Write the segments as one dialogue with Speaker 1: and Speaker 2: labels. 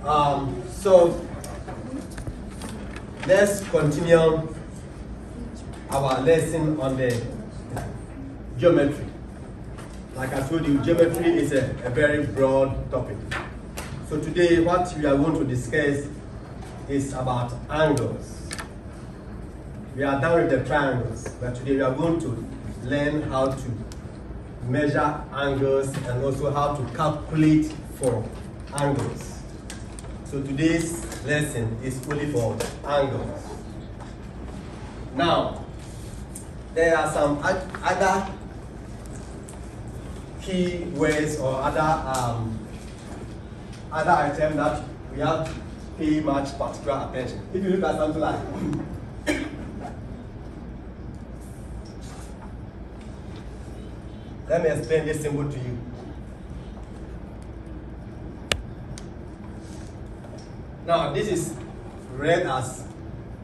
Speaker 1: So let's continue our lesson on the geometry. Like I told you, geometry is a very broad topic. So today what we are going to discuss is about angles. We are done with the triangles, but today we are going to learn how to measure angles and also how to calculate for angles. So today's lesson is only for angles. Now, there are some other key words or other items that we have to pay much particular attention. If you look at something like let me explain this symbol to you. Now, this is read as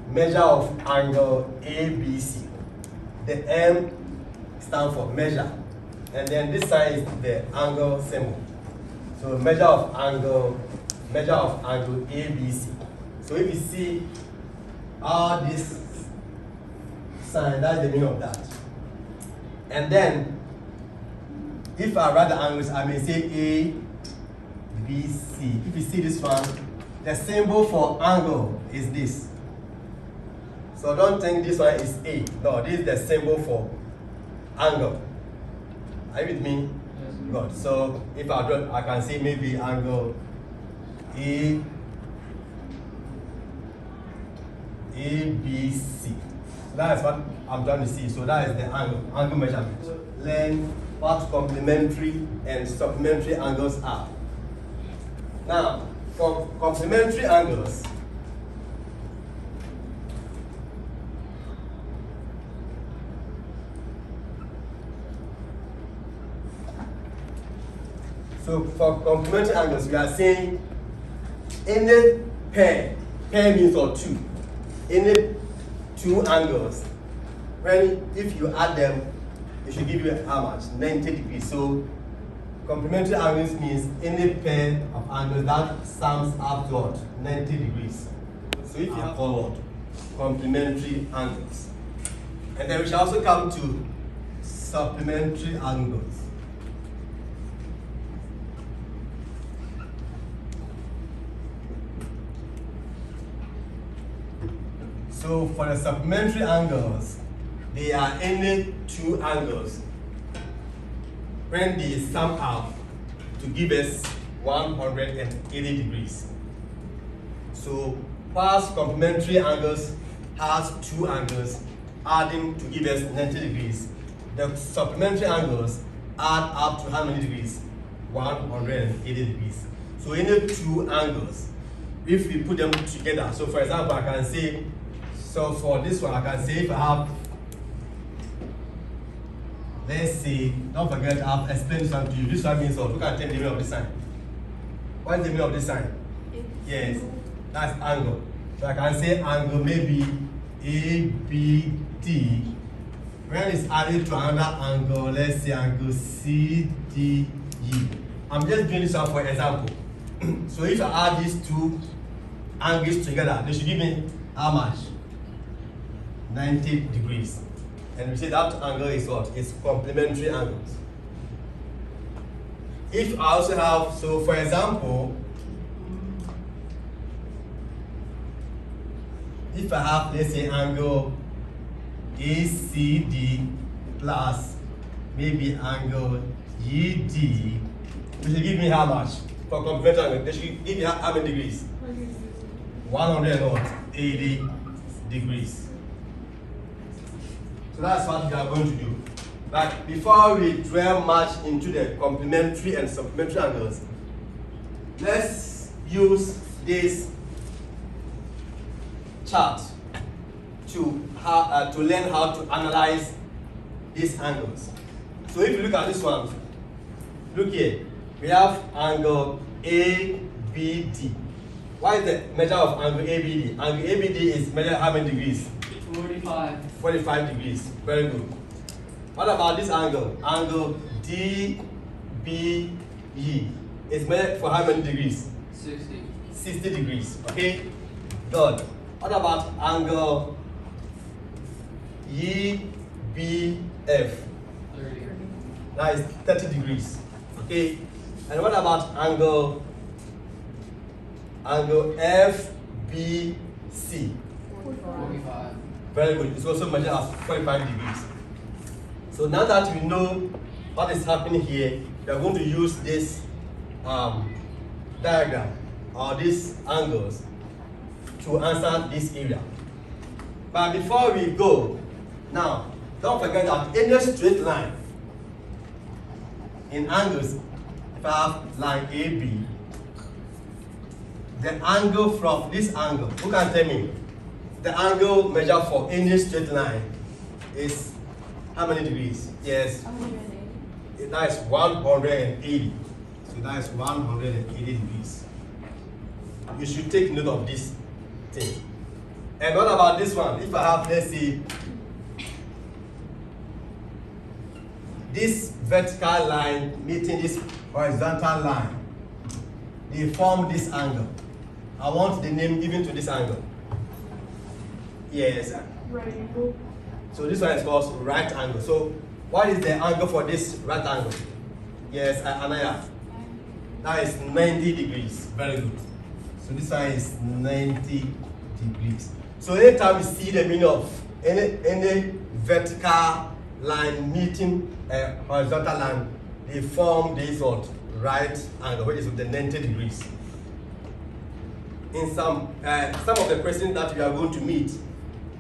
Speaker 1: measure of angle ABC. The M stands for measure, and then this side is the angle symbol. So measure of angle ABC. So if you see all this sign, that's the meaning of that. And then if I write the angles, I may say A, B, C. If you see this one, the symbol for angle is this. So don't think this one is A. No, this is the symbol for angle. Are you with me? Yes. Good. So if I draw, I can say maybe angle ABC. That is what I'm trying to see. So that is the angle measurement. Learn what complementary and supplementary angles are. Now, for complementary angles, we are saying any pair means or two, any two angles, if you add them, it should give you how much? 90 degrees. So complementary angles means any pair of angles that sums up to what? 90 degrees. So if you have called complementary angles. And then we shall also come to supplementary angles. So for the supplementary angles, they are any two angles when they sum up to give us 180 degrees. So past complementary angles has two angles adding to give us 90 degrees. The supplementary angles add up to how many degrees? 180 degrees. So any two angles, if we put them together, so for example, I can say, so for this one, I can say if I have, let's say, don't forget, I've explained something to you. This one means what? Look at the meaning of this sign. What is the meaning of this sign? Yes, that's angle. So I can say angle maybe ABD. When it's added to another angle, let's say angle CDE. I'm just doing this one for example. So if I add these two angles together, they should give me how much? 90 degrees. And we say that angle is what? It's complementary angles. If I also have, so for example, if I have, let's say, angle ACD plus maybe angle ED, which will give me how much? For complementary angle, they should give me how many degrees? 180 degrees. So that's what we are going to do. But before we dwell much into the complementary and supplementary angles, let's use this chart to learn how to analyze these angles. So if you look at this one, look here, we have angle ABD. What is the measure of angle ABD? Angle ABD is measured how many degrees? 45 degrees. Very good. What about this angle? Angle DBE is measured for how many degrees? 60 degrees. Okay? Good. What about angle EBF?
Speaker 2: 30.
Speaker 1: That is 30 degrees. Okay? And what about angle FBC?
Speaker 2: 45.
Speaker 1: Very good. It's also measured as 45 degrees. So now that we know what is happening here, we are going to use this diagram or these angles to answer this area. But before we go, now don't forget that any straight line in angles, if I have line AB, the angle from this angle, who can tell me? The angle measured for any straight line is how many degrees? Yes.
Speaker 3: 180.
Speaker 1: That is 180. So that is 180 degrees. You should take note of this thing. And what about this one? If I have, let's say, this vertical line meeting this horizontal line, they form this angle. I want the name given to this angle. Yes.
Speaker 3: Right angle.
Speaker 1: So this one is called right angle. So what is the angle for this right angle? Yes, Anaya. That is 90 degrees. Very good. So this one is 90 degrees. So anytime we see the meaning of any vertical line meeting a horizontal line, they form this what? Right angle, which is the 90 degrees. In some of the questions that we are going to meet,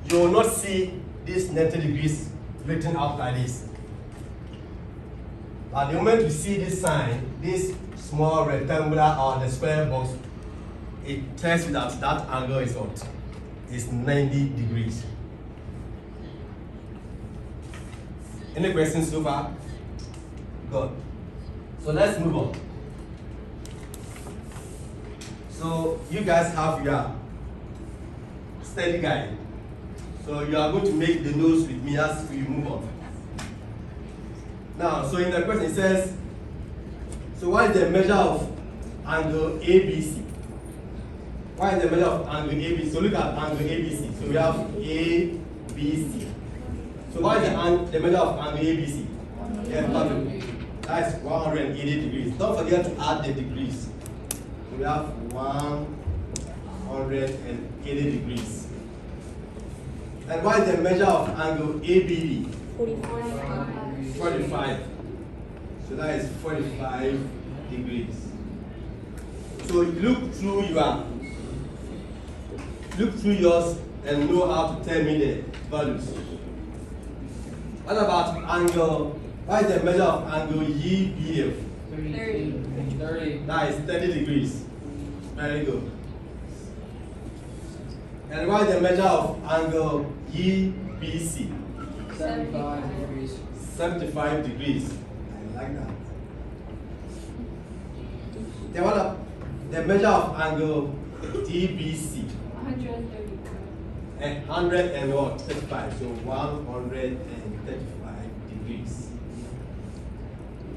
Speaker 1: you will not see this 90 degrees written out like this. But the moment you see this sign, this small rectangular or the square box, it tells you that that angle is what? Is 90 degrees. Any questions so far? Good. So let's move on. So you guys have your study guide. So you are going to make the notes with me as we move on. Now, so in the question it says, so what is the measure of angle ABC? What is the measure of angle ABC? So look at angle ABC. So we have ABC. So what is the measure of angle ABC? Yeah, perfect. That's 180 degrees. Don't forget to add the degrees. So we have 180 degrees. And what is the measure of angle ABD? 45. So that is 45 degrees. So look through yours and know how to tell me the values. What about angle? What is the measure of angle EBF?
Speaker 2: 30.
Speaker 1: That is 30 degrees. Very good. And what is the measure of angle EBC?
Speaker 2: 75 degrees.
Speaker 1: 75 degrees. I like that. Then what up? The measure of angle DBC?
Speaker 3: 135.
Speaker 1: 135. So 135 degrees.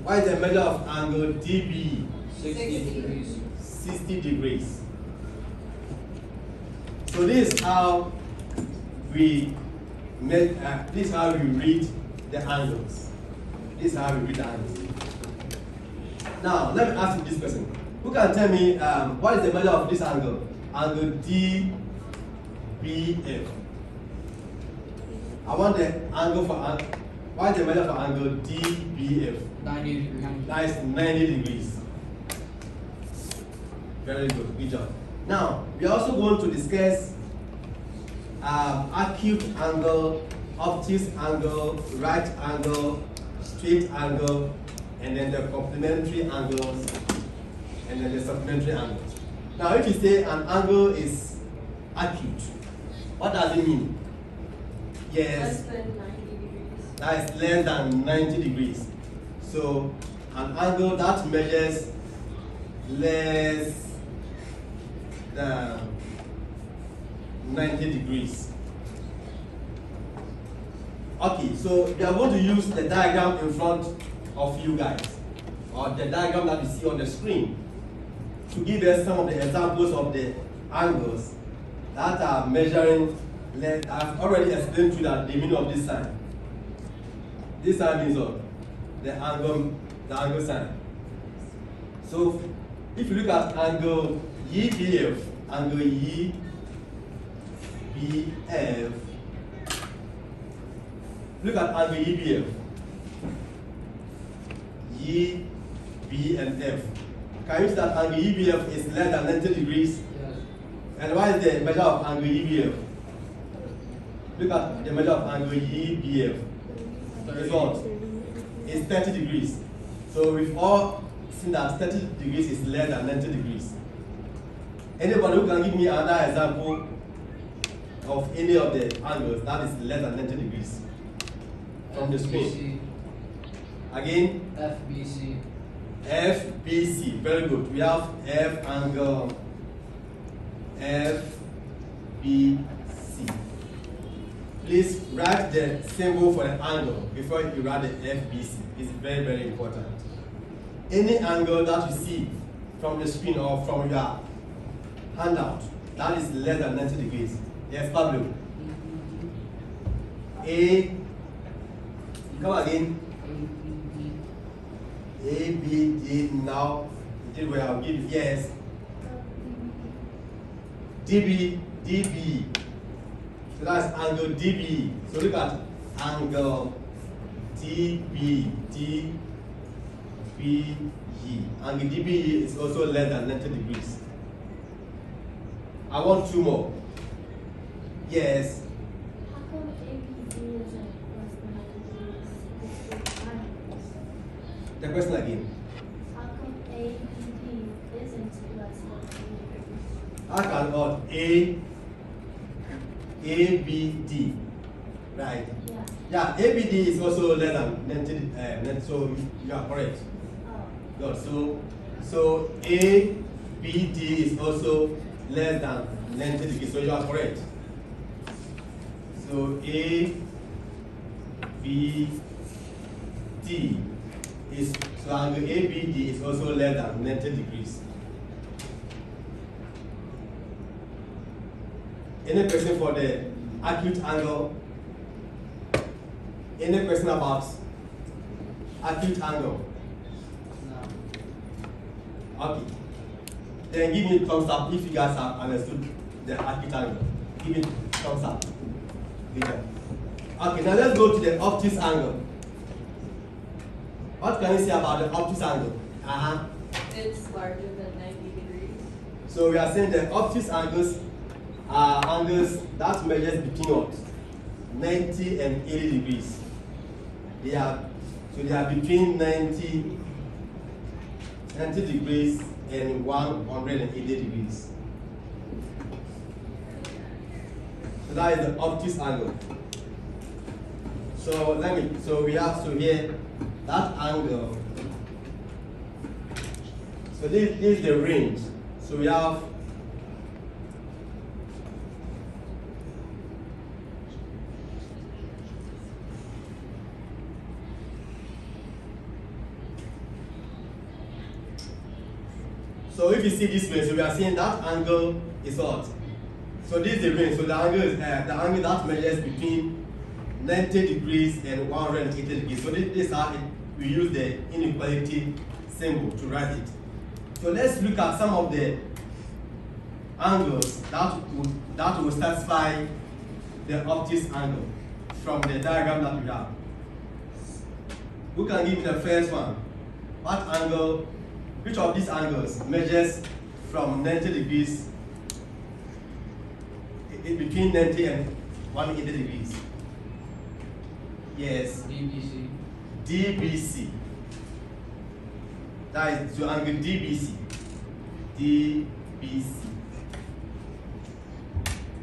Speaker 1: What is the measure of angle DBE?
Speaker 2: 60 degrees.
Speaker 1: 60 degrees. So this is how we make. This is how we read the angles. This is how we read the angles. Now let me ask you this question: who can tell me what is the measure of this angle? Angle DBF. I want the angle for what is the measure for angle DBF?
Speaker 2: 90 degrees.
Speaker 1: That is 90 degrees. Very good, good job. Now, we are also going to discuss acute angle, obtuse angle, right angle, straight angle, and then the complementary angles, and then the supplementary angles. Now, if you say an angle is acute, what does it mean? Yes.
Speaker 3: Less than 90 degrees.
Speaker 1: That is less than 90 degrees. So an angle that measures less than 90 degrees. Okay, so we are going to use the diagram in front of you guys, or the diagram that you see on the screen, to give us some of the examples of the angles that are measuring length. I've already explained to you that the meaning of this sign. This sign means what? The angle sign. So if you look at angle EBF, angle EBF, look at angle EBF, E, B, and F. Can you see that angle EBF is less than 90 degrees?
Speaker 2: Yes.
Speaker 1: And what is the measure of angle EBF? Look at the measure of angle EBF. It's what? It's 30 degrees. So we've all seen that 30 degrees is less than 90 degrees. Anybody who can give me another example of any of the angles that is less than 90 degrees from the screen? Again?
Speaker 2: FBC.
Speaker 1: FBC, very good. We have F angle FBC. Please write the symbol for the angle before you write the FBC. It's very, very important. Any angle that you see from the screen or from your handout that is less than 90 degrees. Yes, Pablo. A, come again. A, B, D, now, this way I'll give you, yes. DB, DB. So that's angle DB. So look at angle DB, DBE. Angle DBE is also less than 90 degrees. I want two more. Yes.
Speaker 3: How come ABD isn't less than 90 degrees?
Speaker 1: The question again.
Speaker 3: How come ABD isn't less than 90 degrees?
Speaker 1: How can what ABD, right?
Speaker 3: Yeah.
Speaker 1: Yeah, ABD is also less than 90, so you are correct.
Speaker 3: Oh.
Speaker 1: Good. So ABD is also less than 90 degrees, so you are correct. So ABD is, so angle ABD is also less than 90 degrees. Any question for the acute angle? Any question about acute angle?
Speaker 2: No.
Speaker 1: Okay. Then give me thumbs up if you guys have understood the acute angle. Give me thumbs up. Okay, now let's go to the obtuse angle. What can you say about the obtuse angle?
Speaker 3: It's larger than 90 degrees.
Speaker 1: So we are saying the obtuse angles are angles that measures between what? 90 and 80 degrees. They are between 90 degrees and 180 degrees. So that is the obtuse angle. So we have here that angle. So this is the range. So we have so if you see this way, so we are saying that angle is what? So this is the range. So the angle is the angle that measures between 90 degrees and 180 degrees. So this is how we use the inequality symbol to write it. So let's look at some of the angles that will satisfy the obtuse angle from the diagram that we have. Who can give me the first one? What angle? Which of these angles measures from 90 degrees, between 90 and 180 degrees? Yes.
Speaker 2: DBC.
Speaker 1: DBC. That is to angle DBC. DBC.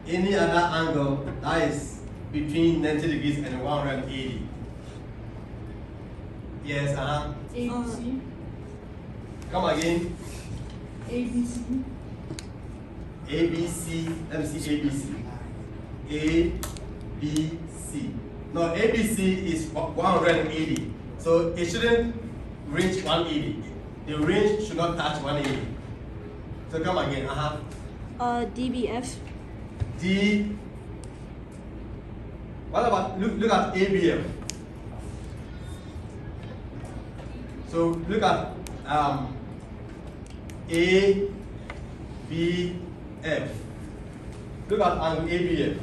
Speaker 1: Any other angle that is between 90 degrees and 180. Yes,
Speaker 3: ABC.
Speaker 1: Come again.
Speaker 3: ABC.
Speaker 1: ABC. Let me see ABC. ABC. No, ABC is 180. So it shouldn't reach 180. The range should not touch 180. So come again.
Speaker 4: DBF.
Speaker 1: D. What about look at ABF? So look at ABF. Look at angle ABF.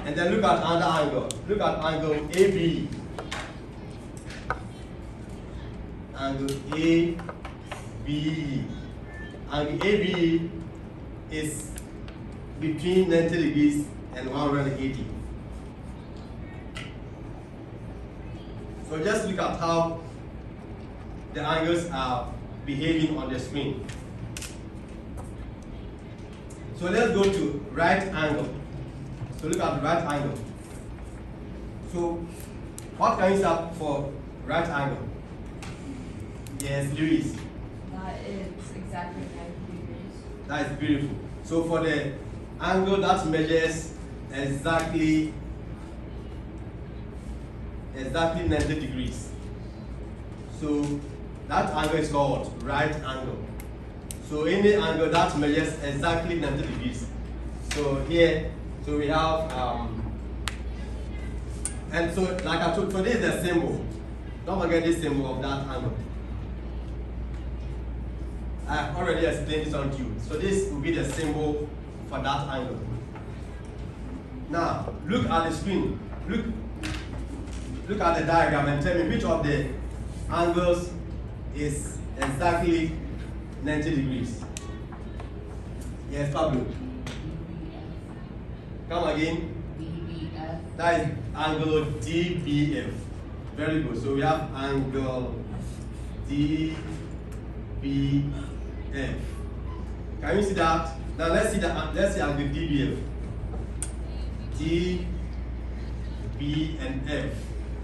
Speaker 1: And then look at another angle. Look at angle AB. Angle AB. Angle AB is between 90 degrees and 180. So just look at how the angles are behaving on the screen. So let's go to right angle. So look at right angle. So what can you start for right angle? Yes, Luis.
Speaker 5: That is exactly 90 degrees.
Speaker 1: That is beautiful. So for the angle that measures exactly 90 degrees. So that angle is called right angle. So any angle that measures exactly 90 degrees. So here, so we have and so like I told, so this is the symbol. Don't forget this symbol of that angle. I have already explained this on to you. So this will be the symbol for that angle. Now look at the screen. Look at the diagram and tell me which of the angles is exactly 90 degrees. Yes, Pablo. Come again.
Speaker 2: DBF.
Speaker 1: That is angle DBF. Very good. So we have angle DBF. Can you see that? Now let's see angle DBF. D, B, and F.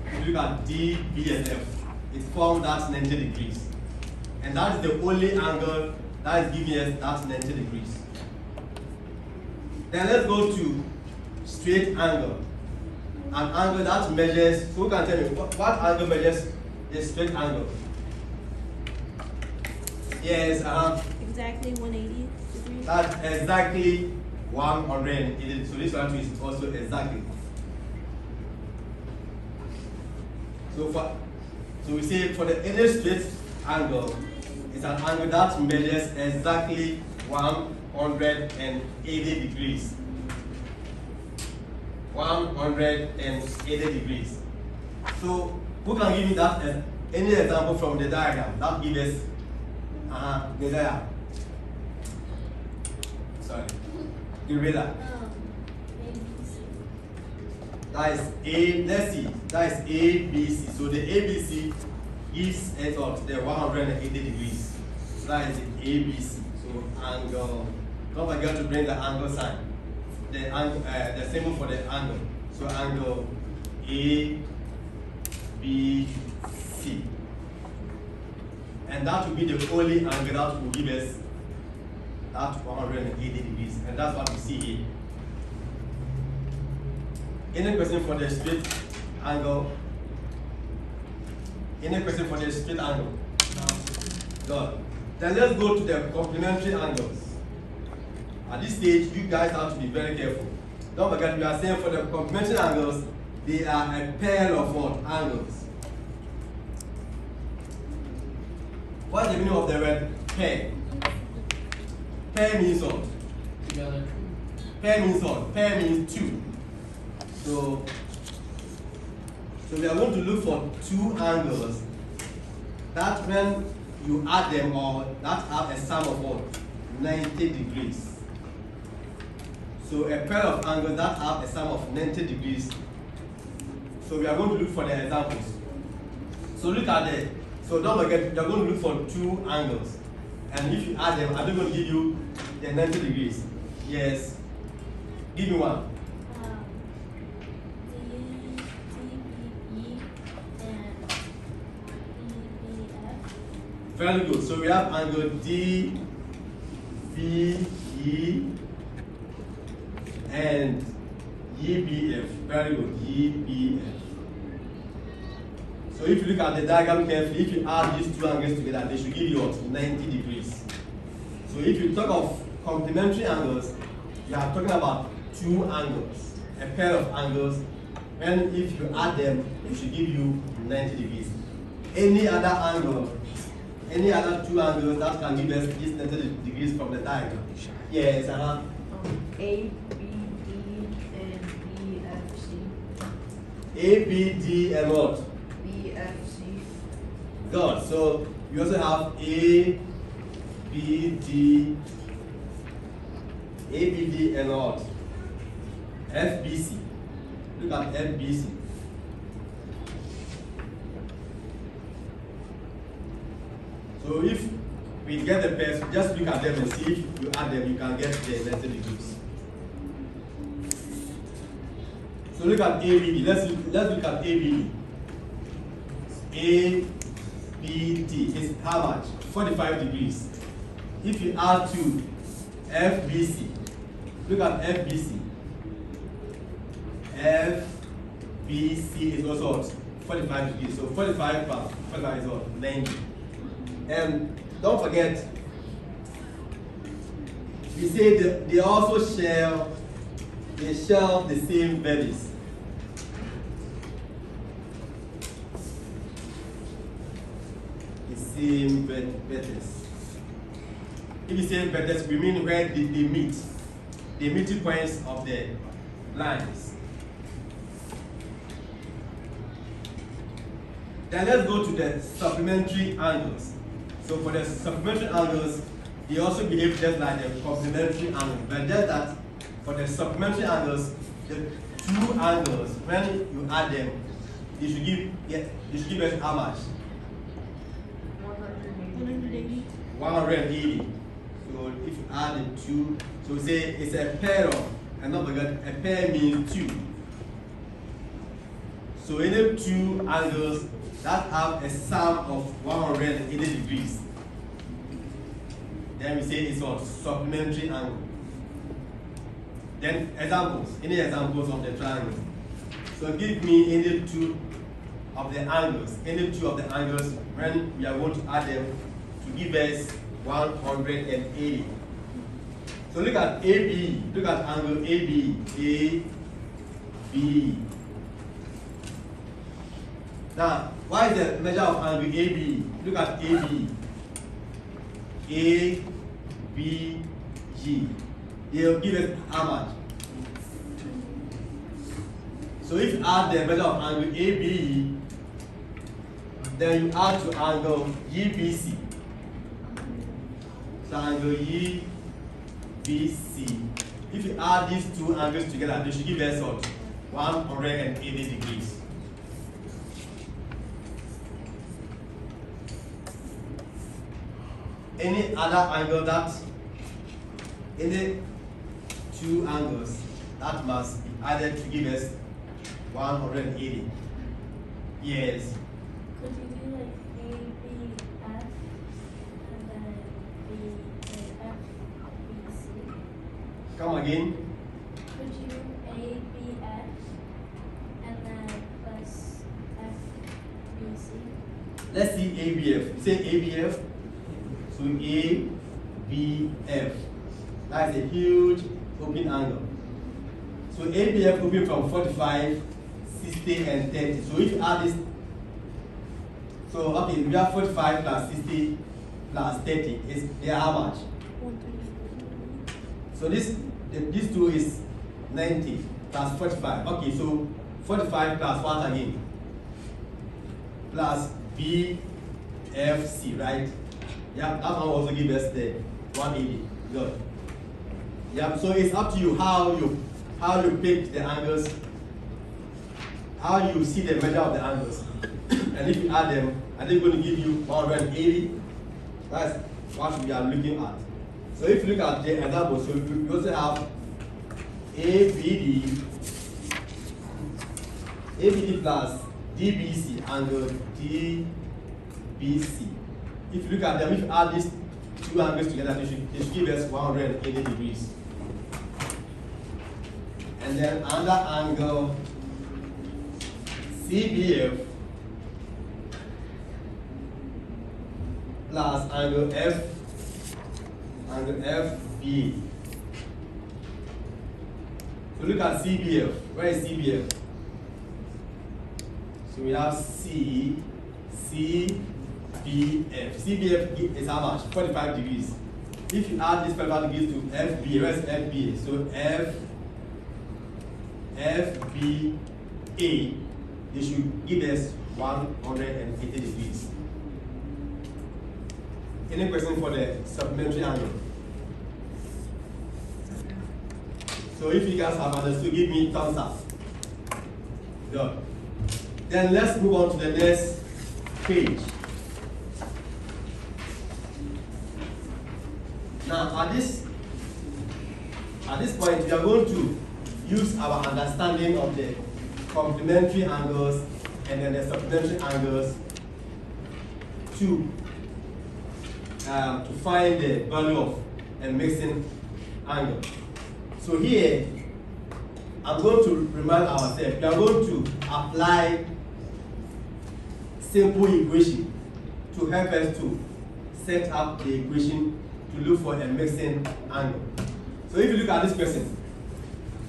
Speaker 1: If you look at D, B, and F, it forms that 90 degrees. And that is the only angle that is giving us that 90 degrees. Then let's go to straight angle. An angle that measures, so who can tell me what angle measures a straight angle? Yes,
Speaker 4: Exactly 180 degrees.
Speaker 1: that's exactly 180. So this one is also exactly. So we say for the any straight angle, it's an angle that measures exactly 180 degrees. 180 degrees. So who can give me that any example from the diagram that gives us Desire? Sorry. Gorilla.
Speaker 3: ABC.
Speaker 1: That is A, let's see, that is ABC. So the ABC gives us what? The 180 degrees. So that is the ABC. So angle, don't forget to bring the angle sign. The symbol for the angle. So angle ABC. And that will be the only angle that will give us that 180 degrees. And that's what we see here. Any question for the straight angle? Any question for the straight angle?
Speaker 2: No.
Speaker 1: Good. Then let's go to the complementary angles. At this stage, you guys have to be very careful. Don't forget, we are saying for the complementary angles, they are a pair of what? Angles. What's the meaning of the word pair? Pair means what?
Speaker 2: Together.
Speaker 1: Pair means what? Pair means two. So we are going to look for two angles that when you add them or that have a sum of what? 90 degrees. So a pair of angles that have a sum of 90 degrees. So we are going to look for the examples. So look at the, so don't forget, you are going to look for two angles. And if you add them, I'm going to give you the 90 degrees. Yes. Give me one.
Speaker 3: DBE and BBF.
Speaker 1: Very good. So we have angle D, B, E, and EBF. Very good. EBF. So So if you look at the diagram carefully, if you add these two angles together, they should give you what? 90 degrees. So if you talk of complementary angles, you are talking about two angles, a pair of angles, and if you add them, it should give you 90 degrees. Any other angle, any other two angles that can give us this 90 degrees from the diagram. Yes,
Speaker 5: A, B, D, and B, F, C.
Speaker 1: A, B, D, and what?
Speaker 5: B, F, C.
Speaker 1: Good. So you also have A, B, D, and what? FBC. Look at FBC. So if we get the pairs, just look at them and see if you add them, you can get the 90 degrees. So look at ABD. Let's look at ABD. ABD is how much? 45 degrees. If you add to FBC, look at FBC. FBC is also what? 45 degrees. So 45 plus 45 is what? 90. And don't forget, we say that they also share the same vertices. The same vertex. If you say vertex, we mean where they meet, the meeting points of the lines. Then let's go to the supplementary angles. So for the supplementary angles, they also behave just like the complementary angles, but just that for the supplementary angles, the two angles, when you add them, they should give us how much?
Speaker 5: 180.
Speaker 1: 180. So if you add the two, so say it's a pair of, and not forget, a pair means two. So any two angles that have a sum of 180 degrees, then we say it's a supplementary angle. Then examples, any examples of the triangle. So give me any two of the angles, when we are going to add them to give us 180. So look at AB, look at angle AB, AB. Now, what is the measure of angle AB? Look at AB. ABG. They'll give us how much? So if you add the measure of angle ABE, then you add to angle EBC. So angle EBC. If you add these two angles together, they should give us what? 180 degrees. Any other angle any two angles that must be added to give us 180. Yes.
Speaker 3: Could you do like A, B, F, and then B, A, F, B, C?
Speaker 1: Come again.
Speaker 3: Could you A, B, F, and then plus F, B, C?
Speaker 1: Let's see ABF. Say ABF. So ABF. That's a huge open angle. So ABF open from 45, 60, and 30. So if you add this, so okay, we have 45 plus 60 plus 30. They are how much?
Speaker 4: 130.
Speaker 1: So this two is 90 plus 45. Okay, so 45 plus what again? Plus BFC, right? Yeah, that one also gives us the 180. Good. Yeah, so it's up to you how you pick the angles, how you see the measure of the angles. And if you add them, are they going to give you 180? That's what we are looking at. So if you look at the example, so you also have ABD plus DBC angle DBC. If you look at them, if you add these two angles together, they should give us 180 degrees. And then another angle CBF plus angle FB. So look at CBF. Where is CBF? So we have CBF. CBF is how much? 45 degrees. If you add this 45 degrees to FB, where is FB? So FBA, it should give us 180 degrees. Any question for the supplementary angle? So if you guys have understood, give me thumbs up. Good. Then let's move on to the next page. Now at this point, we are going to use our understanding of the complementary angles and then the supplementary angles to find the value of a mixing angle. So here, I'm going to remind ourselves, we are going to apply simple equation to help us to set up the equation to look for a mixing angle. So if you look at this question,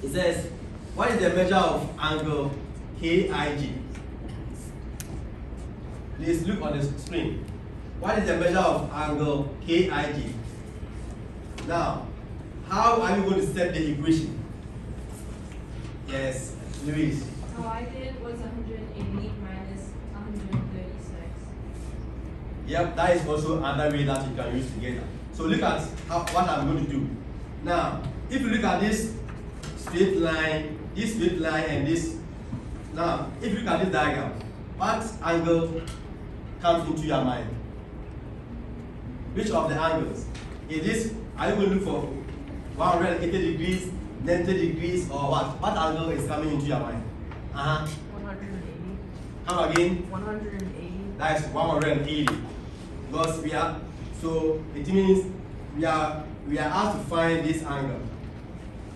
Speaker 1: it says, what is the measure of angle KIG? Please look on the screen. What is the measure of angle KIG? Now, how are you going to set the equation? Yes, Luis.
Speaker 5: How I did was 180 minus 136.
Speaker 1: Yep, that is also another way that you can use together. So look at what I'm going to do. Now, if you look at this straight line, and this. Now, if you look at this diagram, what angle comes into your mind? Which of the angles? Is this, are you going to look for 180 degrees, 90 degrees, or what? What angle is coming into your mind?
Speaker 5: 180.
Speaker 1: Come again?
Speaker 5: 180.
Speaker 1: That is 180. Because we are, so it means we are asked to find this angle.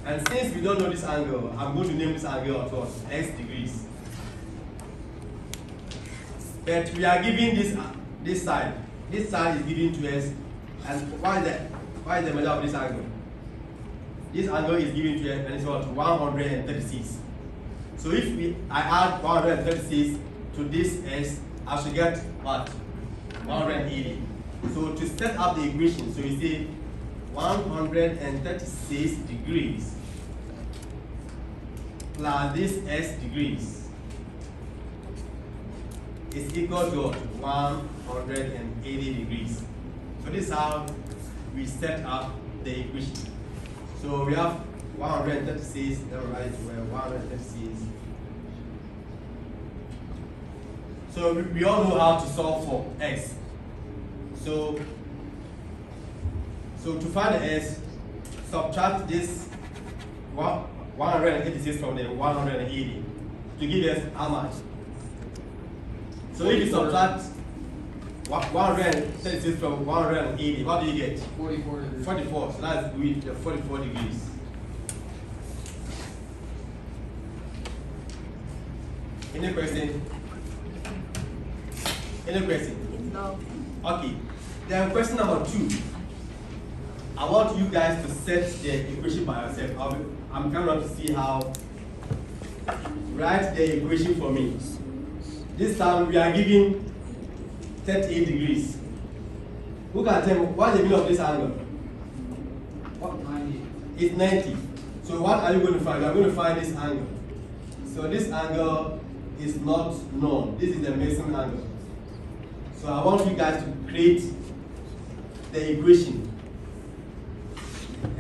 Speaker 1: And since we don't know this angle, I'm going to name this angle of course x degrees. But we are given this side. This side is given to us. And why is the measure of this angle? This angle is given to us and it's what? 136. So if I add 136 to this s, I should get what? 180. So to set up the equation, so you see 136 degrees plus this s degrees is equal to 180 degrees. So this is how we set up the equation. So we have 136, then we write it well, 136. So we all know how to solve for x. So to find the s, subtract this 186 from the 180 to give us how much? So if you subtract 136 from 180, what do you get?
Speaker 2: 44 degrees.
Speaker 1: 44, so that's with the 44 degrees. Any question? Any question?
Speaker 5: No.
Speaker 1: Okay. Then question number 2. I want you guys to set the equation by yourself. I'm coming up to see how. Write the equation for me. This time we are giving 38 degrees. Who can tell me what is the meaning of this angle? What?
Speaker 2: 90.
Speaker 1: It's 90. So what are you going to find? You are going to find this angle. So this angle is not known. This is the mixing angle. So I want you guys to create the equation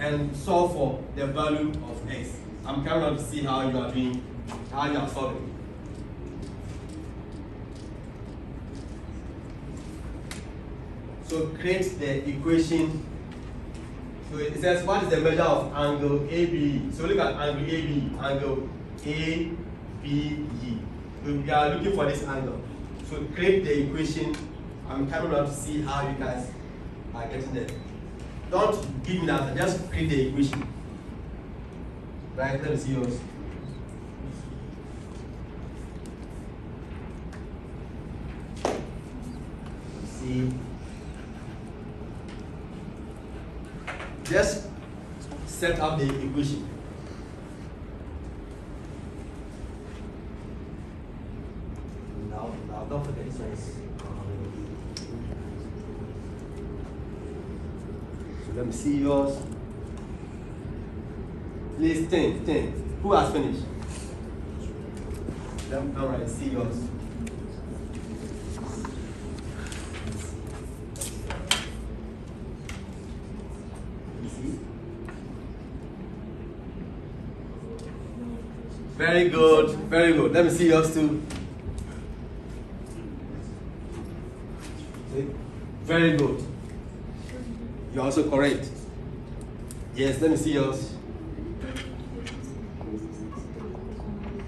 Speaker 1: and solve for the value of x. I'm coming up to see how you are doing, how you are solving. So create the equation. So it says what is the measure of angle ABE? So look at angle ABE, angle ABE. So we are looking for this angle. So create the equation. I'm coming up to see how you guys are getting there. Don't give me the answer, just create the equation. Right, let me see yours. See. Just set up the equation. Now don't forget this one is so let me see yours. Please think. Who has finished? All right, see yours. Very good, very good. Let me see yours too. Very good. You're also correct. Yes, let me see yours.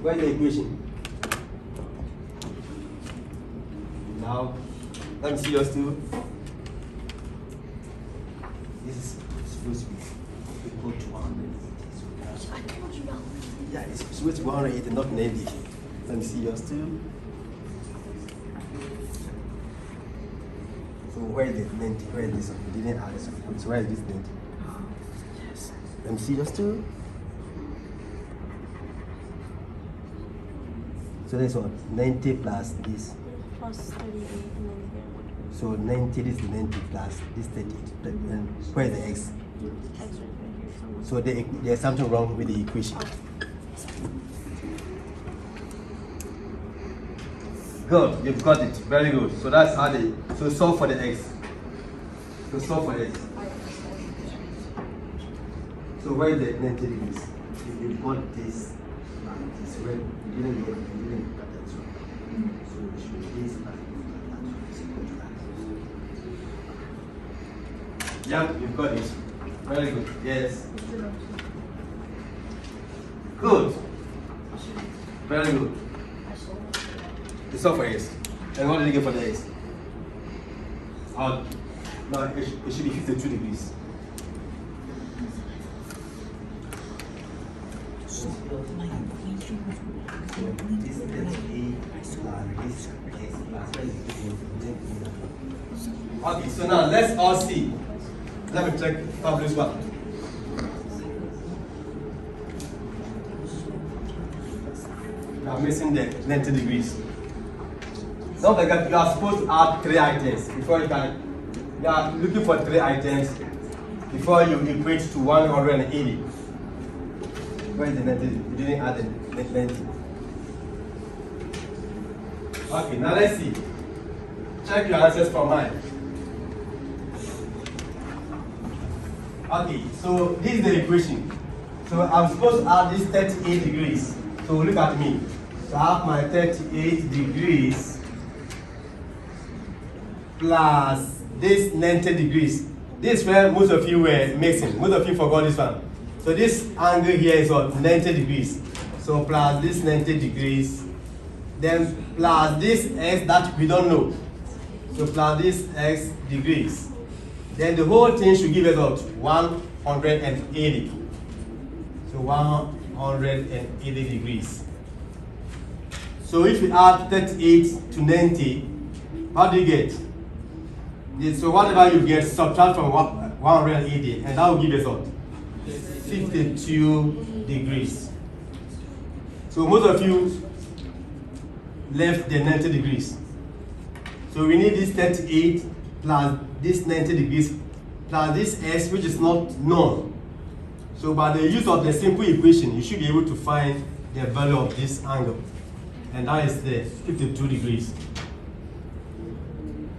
Speaker 1: Where's the equation? Now, let me see yours too. This is supposed to be equal to 100. Yeah, it's supposed to be 180, not 90. Let me see yours too. So where is the 90? Where is this one? You didn't add this one. So where is this 90? Yes. Let me see yours too. So that's what? 90 plus this.
Speaker 4: Plus 38 and then
Speaker 1: So 90, this is 90 plus this 38. Then where is the x?
Speaker 4: X right here somewhere.
Speaker 1: So there's something wrong with the equation. Good, you've got it. Very good. So that's how they. So solve for the x. So solve for x. So where is the 90 degrees? You've got this and this. Where you didn't get that one. So it should be this and that is equal to that. Yeah, you've got it. Very good. Yes. Good. Very good. It's all for x. And what did you get for the x? No, it should be 52 degrees. Okay, so now let's all see. Let me check this one. I'm missing the 90 degrees. Don't forget, you are supposed to add 3 items before you can. You are looking for 3 items before you equate to 180. Where is the 90? You didn't add the 90. Okay, now let's see. Check your answers from mine. Okay, so this is the equation. So I'm supposed to add this 38 degrees. So look at me. So I have my 38 degrees plus this 90 degrees. This is where most of you were mixing. Most of you forgot this one. So this angle here is what? 90 degrees. So plus this 90 degrees. Then plus this x that we don't know. So plus this x degrees. Then the whole thing should give us what? 180. So 180 degrees. So if we add 38 to 90, how do you get? So whatever you get, subtract from 180, and that will give us what? 52 degrees. So most of you left the 90 degrees. So we need this 38 plus this 90 degrees plus this s, which is not known. So by the use of the simple equation, you should be able to find the value of this angle. And that is the 52 degrees.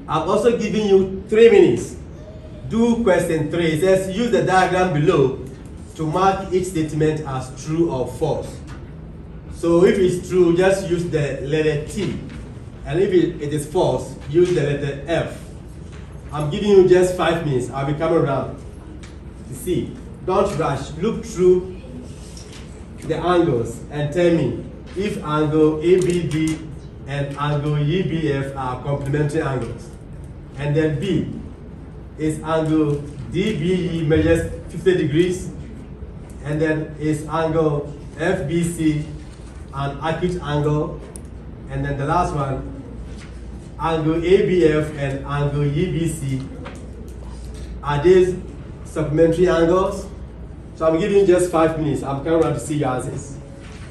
Speaker 1: I've also given you 3 minutes. Do question 3. It says use the diagram below to mark each statement as true or false. So if it's true, just use the letter T. And if it is false, use the letter F. I'm giving you just 5 minutes. I'll be coming around to see. Don't rush. Look through the angles and tell me if angle ABD and angle EBF are complementary angles. And then B is angle DBE measures 50 degrees. And then is angle FBC an acute angle. And then the last one, angle ABF and angle EBC, are these supplementary angles. So I'm giving you just 5 minutes. I'm coming around to see your answers.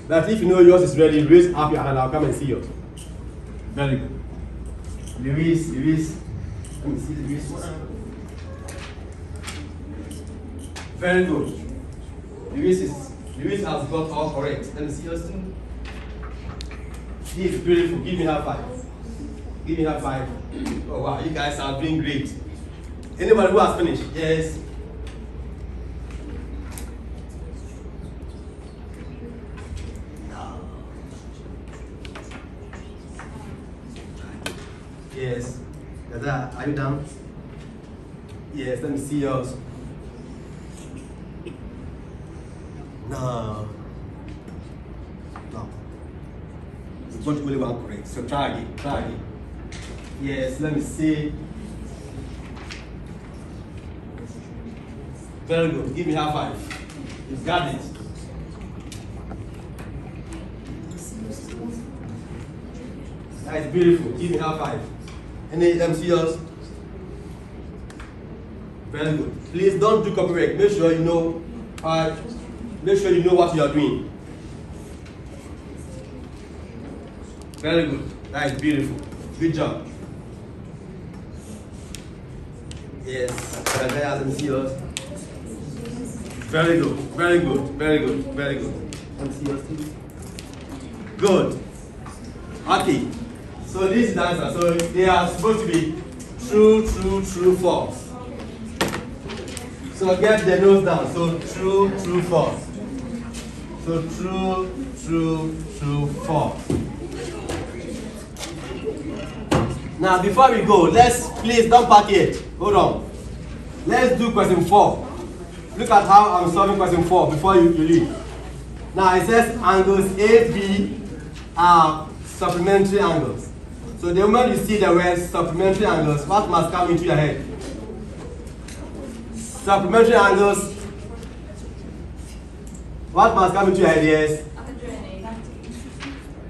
Speaker 1: But if you know yours is ready, raise up your hand. I'll come and see yours. Very good. Luis. Let me see the Luis one. Very good. Luis has got all correct. Let me see yours too. This is beautiful. Give me high five. Give me high five. Oh wow, you guys are doing great. Anybody who has finished? Yes. Yes. Dada, are you done? Yes, let me see yours. No. You got only one correct. So try again. Yes, let me see. Very good. Give me high five. You got it. That is beautiful. Give me high five. Any MCs? Very good. Please don't do copyright. Make sure you know. Make sure you know what you are doing. Very good. That is beautiful. Good job. Yes. MCs. Very good. MCs. Good. Okay. So this is the answer. So they are supposed to be true, false. So get the nose down. So true, false. So true, false. Now before we go, please don't pack it. Hold on. Let's do question 4. Look at how I'm solving question 4 before you leave. Now it says angles AB are supplementary angles. So the moment you see the word supplementary angles, what must come into your head? Supplementary angles. What must come into your head? Yes.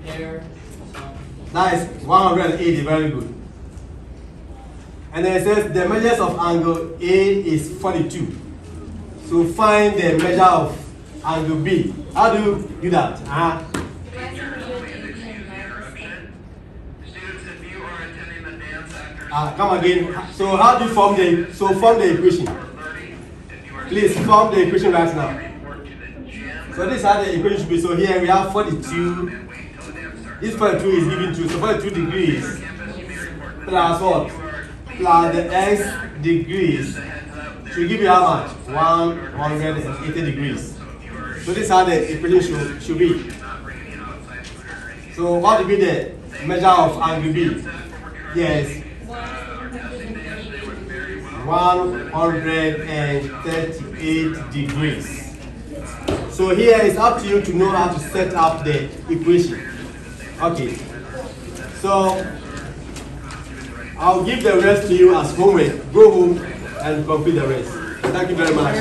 Speaker 2: Pair.
Speaker 1: That is 180. Very good. And then it says the measures of angle A is 42. So find the measure of angle B. How do you do that? Come again. So how do you form the equation? Please form the equation right now. So this is how the equation should be. So here we have 42. This 42 is given to, so 42 degrees plus what? Plus the x degrees should give you how much? 180 degrees. So this is how the equation should be. So what will be the measure of angle B? Yes. 138 degrees. So here it's up to you to know how to set up the equation. Okay. So I'll give the rest to you as homework. Go home and complete the rest. Thank you very much.